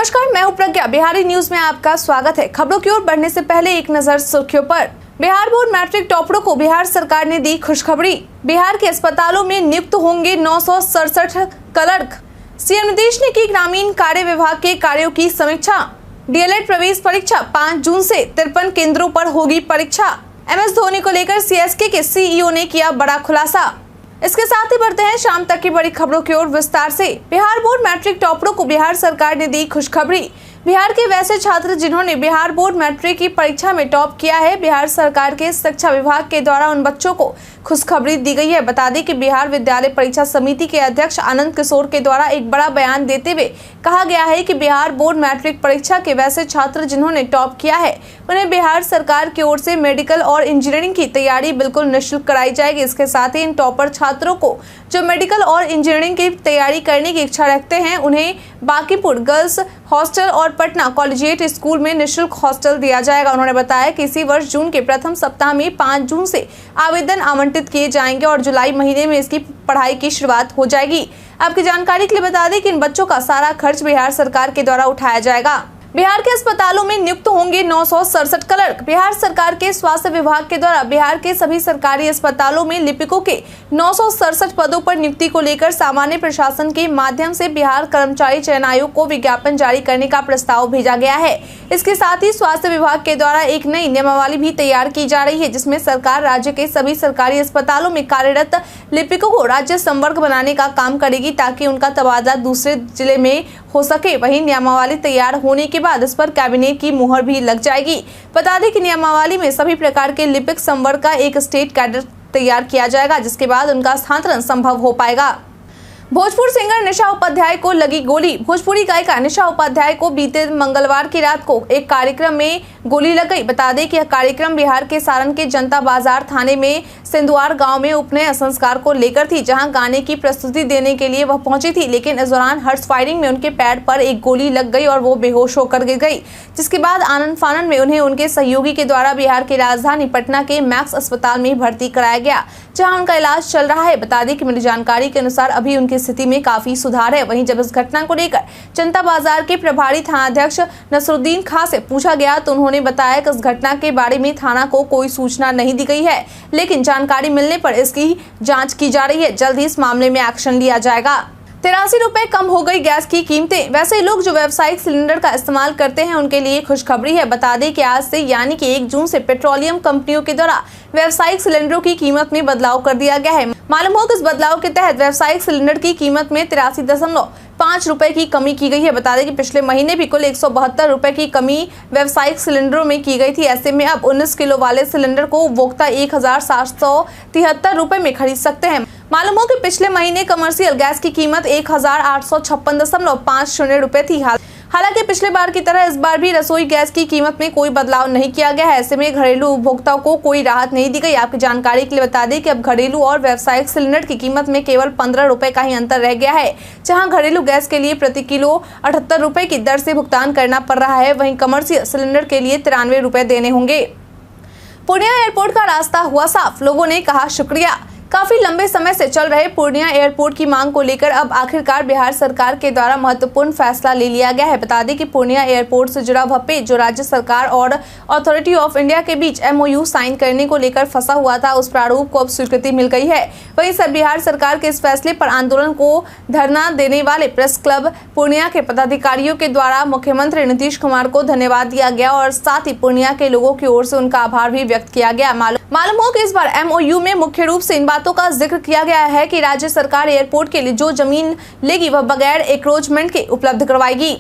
नमस्कार, मैं हूं प्रज्ञा। बिहारी न्यूज में आपका स्वागत है। खबरों की ओर बढ़ने से पहले एक नजर सुर्खियों पर। बिहार बोर्ड मैट्रिक टॉपरों को बिहार सरकार ने दी खुशखबरी। बिहार के अस्पतालों में नियुक्त होंगे 967 क्लर्क। सीएम नीतीश ने की ग्रामीण कार्य विभाग के कार्यों की समीक्षा। डीएलएड प्रवेश परीक्षा 5 जून से 53 केंद्रों पर होगी परीक्षा। MS धोनी को लेकर सीएसके के CEO ने किया बड़ा खुलासा। इसके साथ ही बढ़ते हैं शाम तक की बड़ी खबरों की ओर विस्तार से। बिहार बोर्ड मैट्रिक टॉपरों को बिहार सरकार ने दी खुशखबरी। बिहार के वैसे छात्र जिन्होंने बिहार बोर्ड मैट्रिक की परीक्षा में टॉप किया है, बिहार सरकार के शिक्षा विभाग के द्वारा उन बच्चों को खुशखबरी दी गई है। बता दें कि बिहार विद्यालय परीक्षा समिति के अध्यक्ष आनंद किशोर के द्वारा एक बड़ा बयान देते हुए कहा गया है कि बिहार बोर्ड मैट्रिक परीक्षा के वैसे छात्र जिन्होंने टॉप किया है उन्हें बिहार सरकार की ओर से मेडिकल और इंजीनियरिंग की तैयारी बिल्कुल निःशुल्क कराई जाएगी। इसके साथ ही इन टॉपर छात्रों को जो मेडिकल और इंजीनियरिंग की तैयारी करने की इच्छा रखते हैं उन्हें बांकीपुर गर्ल्स हॉस्टल और पटना कॉलेजिएट स्कूल में निःशुल्क हॉस्टल दिया जाएगा। उन्होंने बताया कि इसी वर्ष जून के प्रथम सप्ताह में 5 जून से आवेदन आवंटित किए जाएंगे और जुलाई महीने में इसकी पढ़ाई की शुरुआत हो जाएगी। आपकी जानकारी के लिए बता दें कि इन बच्चों का सारा खर्च बिहार सरकार के द्वारा उठाया जाएगा। बिहार के अस्पतालों में नियुक्त होंगे 967 क्लर्क। बिहार सरकार के स्वास्थ्य विभाग के द्वारा बिहार के सभी सरकारी अस्पतालों में लिपिकों के 967 पदों पर नियुक्ति को लेकर सामान्य प्रशासन के माध्यम से बिहार कर्मचारी चयन आयोग को विज्ञापन जारी करने का प्रस्ताव भेजा गया है। इसके साथ ही स्वास्थ्य विभाग के द्वारा एक नई नियमावली भी तैयार की जा रही है, जिसमें सरकार राज्य के सभी सरकारी अस्पतालों में कार्यरत लिपिकों को राज्य संवर्ग बनाने का काम करेगी ताकि उनका तबादला दूसरे जिले में हो सके। वहीं नियमावली तैयार होने के बाद इस पर कैबिनेट की मुहर भी लग जाएगी। बता दें कि नियमावली में सभी प्रकार के लिपिक संवर्ग का एक स्टेट कैडर तैयार किया जाएगा, जिसके बाद उनका स्थानांतरण संभव हो पाएगा। भोजपुर सिंगर निशा उपाध्याय को लगी गोली। भोजपुरी गायिका निशा उपाध्याय को बीते मंगलवार की रात को एक कार्यक्रम में गोली लग गई। बता दें कि यह कार्यक्रम बिहार के सारण के जनता बाजार थाने में सिंधुआर गांव में उपनयन संस्कार को लेकर थी, जहां गाने की प्रस्तुति देने के लिए वह पहुंची थी। लेकिन इस दौरान हर्ष फायरिंग में उनके पैर पर एक गोली लग गई और वो बेहोश होकर गिर गई, जिसके बाद आनंद फानन में उन्हें उनके सहयोगी के द्वारा बिहार की राजधानी पटना के मैक्स अस्पताल में भर्ती कराया गया, जहाँ उनका इलाज चल रहा है। बता दें कि मिली जानकारी के अनुसार अभी उनकी स्थिति में काफी सुधार है। वहीं जब इस घटना को लेकर जनता बाजार के प्रभारी थानाध्यक्ष नसरुद्दीन खां से पूछा गया तो उन्होंने बताया कि इस घटना के बारे में थाना को कोई सूचना नहीं दी गई है, लेकिन जानकारी मिलने पर इसकी जांच की जा रही है। जल्द ही इस मामले में एक्शन लिया जाएगा। 83 रुपए कम हो गई गैस की कीमतें। वैसे लोग जो व्यावसायिक सिलेंडर का इस्तेमाल करते हैं उनके लिए खुशखबरी है। बता दें कि आज से यानी कि 1 जून से पेट्रोलियम कंपनियों के द्वारा व्यावसायिक सिलेंडरों की कीमत में बदलाव कर दिया गया है। मालूम हो कि इस बदलाव के तहत व्यावसायिक सिलेंडर की कीमत में 83.5 रुपए की कमी की गई है। बता दें कि पिछले महीने भी कुल 172 रुपए की कमी व्यावसायिक सिलेंडरों में की गई थी। ऐसे में अब 19 किलो वाले सिलेंडर को उपभोक्ता 1773 रुपए में खरीद सकते हैं। मालूम हो कि पिछले महीने कमर्शियल गैस की कीमत 1856.50 रुपए थी। हालांकि पिछले बार की तरह इस बार भी रसोई गैस की कीमत में कोई बदलाव नहीं किया गया है। ऐसे में घरेलू उपभोक्ताओं को कोई राहत नहीं दी गई। आपकी जानकारी के लिए बता दें कि अब घरेलू और व्यावसायिक सिलेंडर की कीमत में केवल 15 रुपए का ही अंतर रह गया है, जहां घरेलू गैस के लिए प्रति किलो 78 रुपए की दर से भुगतान करना पड़ रहा है। वहीं कमर्शियल सिलेंडर के लिए 93 रुपए देने होंगे। पूर्णिया एयरपोर्ट का रास्ता हुआ साफ, लोगों ने कहा शुक्रिया। काफी लंबे समय से चल रहे पूर्णिया एयरपोर्ट की मांग को लेकर अब आखिरकार बिहार सरकार के द्वारा महत्वपूर्ण फैसला ले लिया गया है। बता दें कि पूर्णिया एयरपोर्ट से जुड़ा वह पेज जो राज्य सरकार और अथॉरिटी ऑफ इंडिया के बीच MOU साइन करने को लेकर फंसा हुआ था, उस प्रारूप को अब स्वीकृति मिल गई है। वहीं बिहार सरकार के इस फैसले पर आंदोलन को धरना देने वाले प्रेस क्लब पूर्णिया के पदाधिकारियों के द्वारा मुख्यमंत्री नीतीश कुमार को धन्यवाद दिया गया और साथ ही पूर्णिया के लोगों की ओर से उनका आभार भी व्यक्त किया गया। मालूम हो कि इस बार MOU में मुख्य रूप से इन बातों का जिक्र किया गया है कि राज्य सरकार एयरपोर्ट के लिए जो जमीन लेगी वह बगैर एंक्रोचमेंट के उपलब्ध करवाएगी।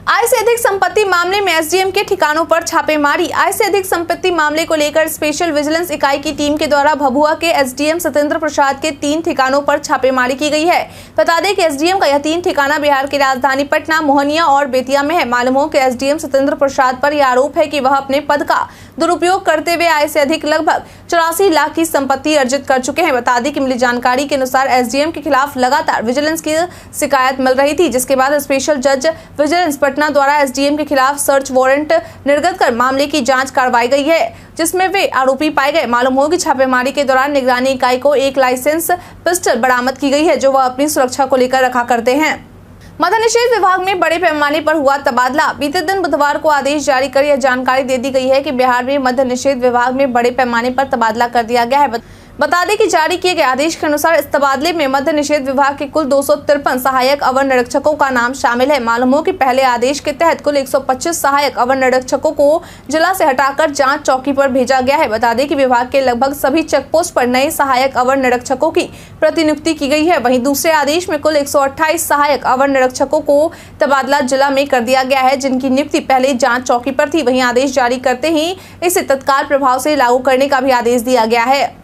आय से अधिक संपत्ति मामले में SDM के ठिकानों पर छापेमारी। आय से अधिक संपत्ति मामले को लेकर स्पेशल विजिलेंस इकाई की टीम के द्वारा भभुआ के SDM सत्येंद्र प्रसाद के 3 ठिकानों पर छापेमारी की गई है। बता दें कि SDM का यह 3 ठिकाना बिहार की राजधानी पटना, मोहनिया और बेतिया में है। मालूम हो कि SDM सत्येंद्र प्रसाद पर यह आरोप है कि वह अपने पद का दुरुपयोग करते हुए आय से अधिक लगभग 84 लाख की संपत्ति अर्जित कर चुके हैं। बता दें कि मिली जानकारी के अनुसार SDM के खिलाफ लगातार विजिलेंस की शिकायत मिल रही थी, जिसके बाद स्पेशल जज विजिलेंस पटना द्वारा SDM के खिलाफ सर्च वारंट निर्गत कर मामले की जांच करवाई गई है, जिसमें वे आरोपी पाए गए। मालूम हो कि छापेमारी के दौरान निगरानी इकाई को एक लाइसेंस पिस्टल बरामद की गई है, जो वह अपनी सुरक्षा को लेकर रखा करते हैं। मद्य निषेध विभाग में बड़े पैमाने पर हुआ तबादला। बीते दिन बुधवार को आदेश जारी कर यह जानकारी दे दी गई है कि बिहार में मद्य निषेध विभाग में बड़े पैमाने पर तबादला कर दिया गया है। बता दें कि जारी किए गए आदेश के अनुसार इस तबादले में मद्य निषेध विभाग के कुल 253 सहायक अवर निरीक्षकों का नाम शामिल है। मालूम हो कि पहले आदेश के तहत कुल 125 सहायक अवर निरीक्षकों को जिला से हटाकर जांच चौकी पर भेजा गया है। बता दें कि विभाग के लगभग सभी चेकपोस्ट पर नए सहायक अवर निरीक्षकों की प्रतिनियुक्ति की गई है। वहीं दूसरे आदेश में कुल 128 सहायक अवर निरीक्षकों को तबादला जिला में कर दिया गया है, जिनकी नियुक्ति पहले जाँच चौकी पर थी। वहीं आदेश जारी करते ही इसे तत्काल प्रभाव से लागू करने का भी आदेश दिया गया है।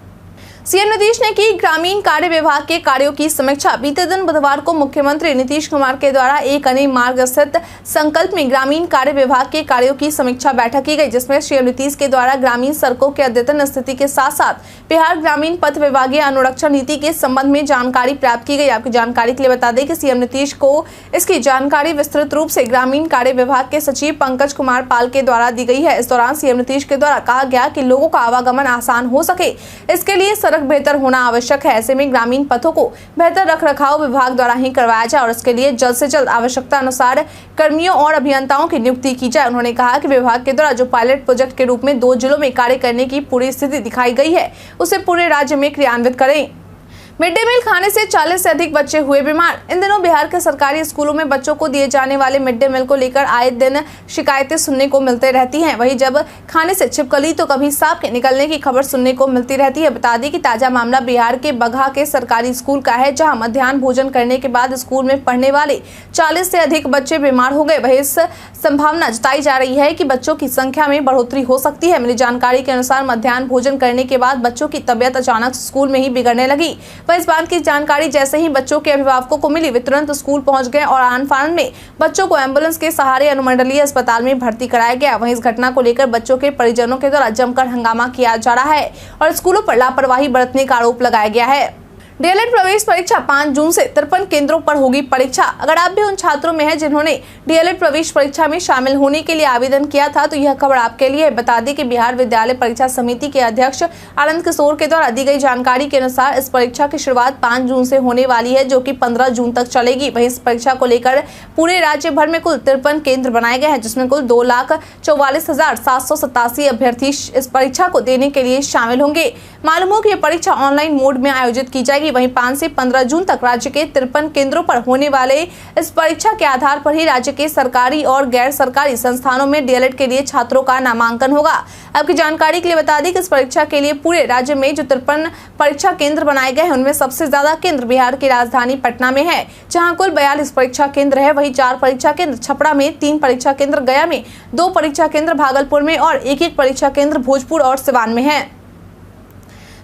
सीएम नीतीश ने की ग्रामीण कार्य विभाग के कार्यों की समीक्षा। बीते दिन बुधवार को मुख्यमंत्री नीतीश कुमार के द्वारा एक अनी मार्ग स्थित संकल्प में ग्रामीण कार्य विभाग के कार्यों की समीक्षा बैठक की गई, जिसमें सीएम नीतीश के द्वारा ग्रामीण सड़कों के अद्यतन स्थिति के साथ साथ बिहार ग्रामीण पथ विभागीय अनुरक्षण नीति के संबंध में जानकारी प्राप्त की गई। आपकी जानकारी के लिए बता दें कि सीएम नीतीश को इसकी जानकारी विस्तृत रूप से ग्रामीण कार्य विभाग के सचिव पंकज कुमार पाल के द्वारा दी गई है। इस दौरान सीएम नीतीश के द्वारा कहा गया कि लोगों का आवागमन आसान हो सके, इसके लिए सड़क बेहतर होना आवश्यक है। ऐसे में ग्रामीण पथों को बेहतर रखरखाव विभाग द्वारा ही करवाया जाए और इसके लिए जल्द से जल्द आवश्यकता अनुसार कर्मियों और अभियंताओं की नियुक्ति की जाए। उन्होंने कहा कि विभाग के द्वारा जो पायलट प्रोजेक्ट के रूप में 2 जिलों में कार्य करने की पूरी स्थिति दिखाई गई है, उसे पूरे राज्य में क्रियान्वित करें। मिड डे मील खाने से 40 से अधिक बच्चे हुए बीमार। इन दिनों बिहार के सरकारी स्कूलों में बच्चों को दिए जाने वाले मिड डे मील को लेकर आए दिन शिकायतें सुनने को मिलती रहती हैं। वहीं जब खाने से छिपकली तो कभी सांप के निकलने की खबर सुनने को मिलती रहती है। बता दें कि ताजा मामला बिहार के बगहा के सरकारी स्कूल का है, जहां मध्याह्न भोजन करने के बाद स्कूल में पढ़ने वाले 40 से अधिक बच्चे बीमार हो गए। वहीं इस संभावना जताई जा रही है कि बच्चों की संख्या में बढ़ोतरी हो सकती है। मिली जानकारी के अनुसार मध्याह्न भोजन करने के बाद बच्चों की तबियत अचानक स्कूल में ही बिगड़ने लगी। इस बात की जानकारी जैसे ही बच्चों के अभिभावकों को मिली, वे तुरंत स्कूल पहुंच गए और आन फान में बच्चों को एम्बुलेंस के सहारे अनुमंडलीय अस्पताल में भर्ती कराया गया। वहीं इस घटना को लेकर बच्चों के परिजनों के द्वारा जमकर हंगामा किया जा रहा है और स्कूलों पर लापरवाही बरतने का आरोप लगाया गया है। डीएलएड प्रवेश परीक्षा 5 जून से 53 केंद्रों पर होगी परीक्षा। अगर आप भी उन छात्रों में हैं जिन्होंने डीएलएड प्रवेश परीक्षा में शामिल होने के लिए आवेदन किया था, तो यह खबर आपके लिए है। बता दें कि बिहार विद्यालय परीक्षा समिति के अध्यक्ष आनंद किशोर के द्वारा दी गई जानकारी के अनुसार इस परीक्षा की शुरुआत 5 जून से होने वाली है, जो कि 15 जून तक चलेगी। वहीं इस परीक्षा को लेकर पूरे राज्य भर में कुल 53 केंद्र बनाए गए हैं, जिसमें कुल 2,44,787 अभ्यर्थी इस परीक्षा को देने के लिए शामिल होंगे। मालूम हो कि यह परीक्षा ऑनलाइन मोड में आयोजित की जाएगी। वहीं 5 से 15 जून तक राज्य के 53 केंद्रों पर होने वाले इस परीक्षा के आधार पर ही राज्य के सरकारी और गैर सरकारी संस्थानों में डीएलएड के लिए छात्रों का नामांकन होगा। आपकी जानकारी के लिए बता दें कि इस परीक्षा के लिए पूरे राज्य में जो 53 परीक्षा केंद्र बनाए गए हैं, उनमें सबसे ज्यादा केंद्र बिहार की राजधानी पटना में है, जहां कुल 42 परीक्षा केंद्र है। वहीं 4 परीक्षा केंद्र छपरा में, 3 परीक्षा केंद्र गया में, 2 परीक्षा केंद्र भागलपुर में और 1 परीक्षा केंद्र भोजपुर और सिवान में है।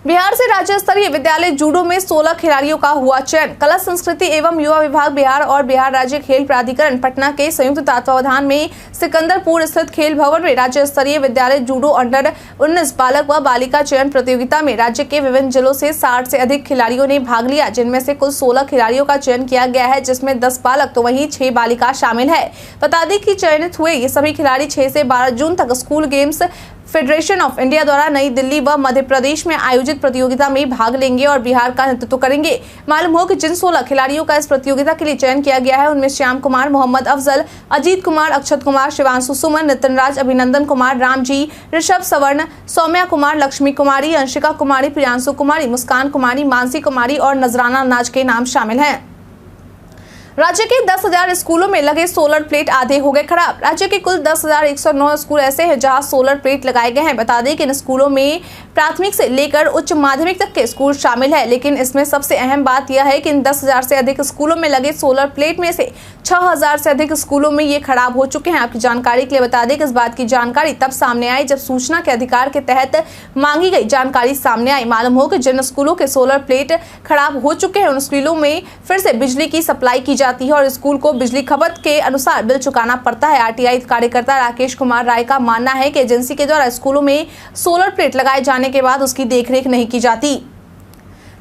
बिहार से राज्य स्तरीय विद्यालय जूडो में 16 खिलाड़ियों का हुआ चयन। कला संस्कृति एवं युवा विभाग बिहार और बिहार राज्य खेल प्राधिकरण पटना के संयुक्त तत्वावधान में सिकंदरपुर स्थित खेल भवन में राज्य स्तरीय विद्यालय जूडो अंडर 19 बालक व बालिका चयन प्रतियोगिता में राज्य के विभिन्न जिलों से 60 से अधिक खिलाड़ियों ने भाग लिया, जिनमें से कुल 16 खिलाड़ियों का चयन किया गया है, जिसमें 10 बालक तो वहीं 6 बालिका शामिल है। बता दें कि चयनित हुए ये सभी खिलाड़ी 6 से 12 जून तक school games federation of India द्वारा नई दिल्ली व मध्य प्रदेश में आयोजित प्रतियोगिता में भाग लेंगे और बिहार का नेतृत्व करेंगे। मालूम हो कि जिन 16 खिलाड़ियों का इस प्रतियोगिता के लिए चयन किया गया है, उनमें श्याम कुमार, मोहम्मद अफजल, अजीत कुमार, अक्षत कुमार, शिवांशु सुमन, नितिन राज, अभिनंदन कुमार, रामजी, ऋषभ सवर्ण, सौम्या कुमार, लक्ष्मी कुमारी, अंशिका कुमारी, प्रियांशु कुमारी, मुस्कान कुमारी, मानसी कुमारी और नजराना नाज के नाम शामिल हैं। राज्य के 10,000 स्कूलों में लगे सोलर प्लेट आधे हो गए खराब। राज्य के कुल 10,109 स्कूल ऐसे हैं जहां सोलर प्लेट लगाए गए हैं। बता दें कि इन स्कूलों में प्राथमिक से लेकर उच्च माध्यमिक तक के स्कूल शामिल है, लेकिन इसमें सबसे अहम बात यह है कि इन 10,000 से अधिक स्कूलों में लगे सोलर प्लेट में से 6,000 से अधिक स्कूलों में ये खराब हो चुके हैं। आपकी जानकारी के लिए बता दें कि इस बात की जानकारी तब सामने आई जब सूचना के अधिकार के तहत मांगी गई जानकारी सामने आई। मालूम हो कि जिन स्कूलों के सोलर प्लेट खराब हो चुके हैं, उन स्कूलों में फिर से बिजली की सप्लाई की जाती है और स्कूल को बिजली खपत के अनुसार बिल चुकाना पड़ता है। आरटीआई कार्यकर्ता राकेश कुमार राय का मानना है कि एजेंसी के द्वारा स्कूलों में सोलर प्लेट लगाए जाने के बाद उसकी देखरेख नहीं की जाती।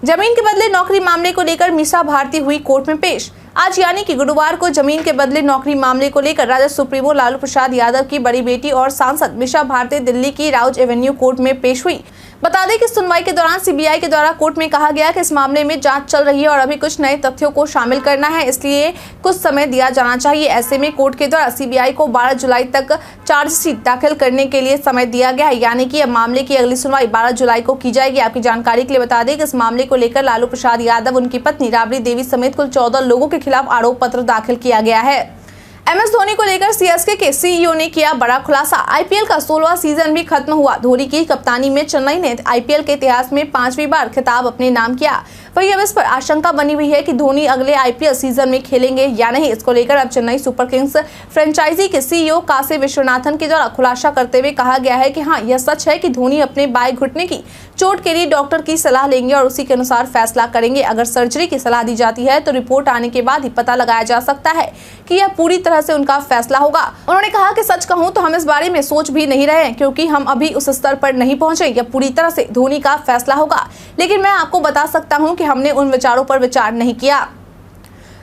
जमीन के बदले नौकरी मामले को लेकर मीसा भारती हुई कोर्ट में पेश। आज यानी कि गुरुवार को जमीन के बदले नौकरी मामले को लेकर राजद सुप्रीमो लालू प्रसाद यादव की बड़ी बेटी और सांसद मीसा भारती दिल्ली की राउज एवेन्यू कोर्ट में पेश हुई। बता दें कि सुनवाई के दौरान सीबीआई के द्वारा कोर्ट में कहा गया कि इस मामले में जांच चल रही है और अभी कुछ नए तथ्यों को शामिल करना है, इसलिए कुछ समय दिया जाना चाहिए। ऐसे में कोर्ट के द्वारा सीबीआई को 12 जुलाई तक चार्जशीट दाखिल करने के लिए समय दिया गया है, यानी कि अब मामले की अगली सुनवाई 12 जुलाई को की जाएगी। आपकी जानकारी के लिए बता दें कि इस मामले को लेकर लालू प्रसाद यादव, उनकी पत्नी राबड़ी देवी समेत कुल 14 लोगों के खिलाफ आरोप पत्र दाखिल किया गया है। MS धोनी को लेकर सीएसके के सीईओ ने किया बड़ा खुलासा। आईपीएल का 16वां सीजन भी खत्म हुआ। धोनी की कप्तानी में चेन्नई ने आईपीएल के इतिहास में 5वीं बार खिताब अपने नाम किया। वहीं अब इस पर आशंका बनी हुई है कि धोनी अगले आईपीएल सीजन में खेलेंगे या नहीं। इसको लेकर अब चेन्नई सुपर किंग्स फ्रेंचाइजी के सीईओ काशी विश्वनाथन के द्वारा खुलासा करते हुए कहा गया है कि हाँ, यह सच है कि धोनी अपने बाएं घुटने की चोट के लिए डॉक्टर की सलाह लेंगे और उसी के अनुसार फैसला करेंगे। अगर सर्जरी की सलाह दी जाती है तो रिपोर्ट आने के बाद ही पता लगाया जा सकता है कि यह पूरी तरह से उनका फैसला होगा। उन्होंने कहा कि सच कहूं तो हम इस बारे में सोच भी नहीं रहे हैं, क्योंकि हम अभी उस स्तर पर नहीं पहुंचे। यह पूरी तरह से धोनी का फैसला होगा, लेकिन मैं आपको बता सकता हूं कि हमने उन विचारों पर विचार नहीं किया।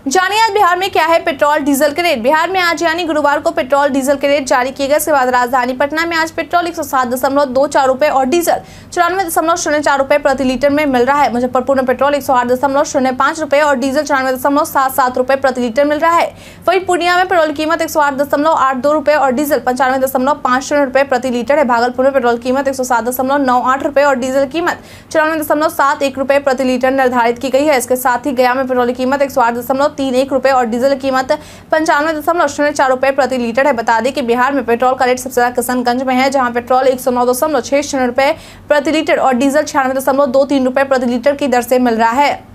जानिए आज बिहार में क्या है पेट्रोल डीजल के रेट। बिहार में आज यानी गुरुवार को पेट्रोल डीजल के रेट जारी किए गए। इसके बाद राजधानी पटना में आज पेट्रोल 107.24 रुपए और डीजल 94.04 रुपए प्रति लीटर में मिल रहा है। मुजफ्फरपुर में पेट्रोल 108.05 रुपए और डीजल 94.77 रुपए प्रति लीटर मिल रहा है। वहीं पूर्णिया में पेट्रोल कीमत 108.82 रुपए और डीजल 95.50 रुपए प्रति लीटर है। भागलपुर में पेट्रोल कीमत 107.98 रुपए और डीजल कीमत 94.71 रुपए प्रति लीटर निर्धारित की गई है। इसके साथ ही गया में पेट्रोल कीमत 108.31 रुपए और डीजल कीमत 95.04 रुपए प्रति लीटर है। बता दें कि बिहार में पेट्रोल का रेट सबसे ज्यादा किशनगंज में है, जहां पेट्रोल 109.60 रुपए प्रति लीटर और डीजल 96.23 रुपए प्रति लीटर की दर से मिल रहा है।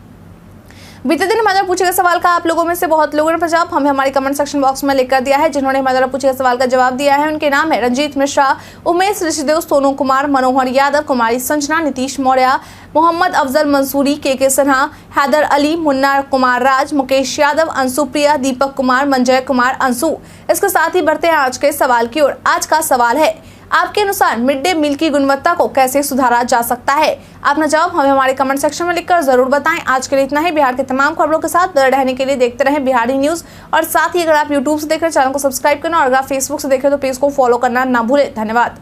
बीते दिन हमारे पूछे गए सवाल का आप लोगों में से बहुत लोगों ने जवाब हमें हमारे कमेंट सेक्शन बॉक्स में लिख कर दिया है। जिन्होंने हमारे पूछे गए सवाल का जवाब दिया है उनके नाम है रंजीत मिश्रा, उमेश ऋषिदेव, सोनू कुमार, मनोहर यादव, कुमारी संजना, नीतीश मौर्य, मोहम्मद अफजल मंसूरी, के सिन्हा, हैदर अली, मुन्ना कुमार राज, मुकेश यादव, अंशु प्रिया, दीपक कुमार, मंजय कुमार, अंशु। इसके साथ ही बढ़ते हैं आज के सवाल की ओर। आज का सवाल है, आपके अनुसार मिड डे मील की गुणवत्ता को कैसे सुधारा जा सकता है? अपना जवाब हमें हमारे कमेंट सेक्शन में लिखकर जरूर बताएं। आज के लिए इतना ही। बिहार के तमाम खबरों के साथ बने रहने के लिए देखते रहें बिहारी न्यूज। और साथ ही अगर आप यूट्यूब से देख रहे हैं चैनल को सब्सक्राइब करना और अगर आप फेसबुक से देख रहे हैं तो पेज को फॉलो करना ना भूलें। धन्यवाद।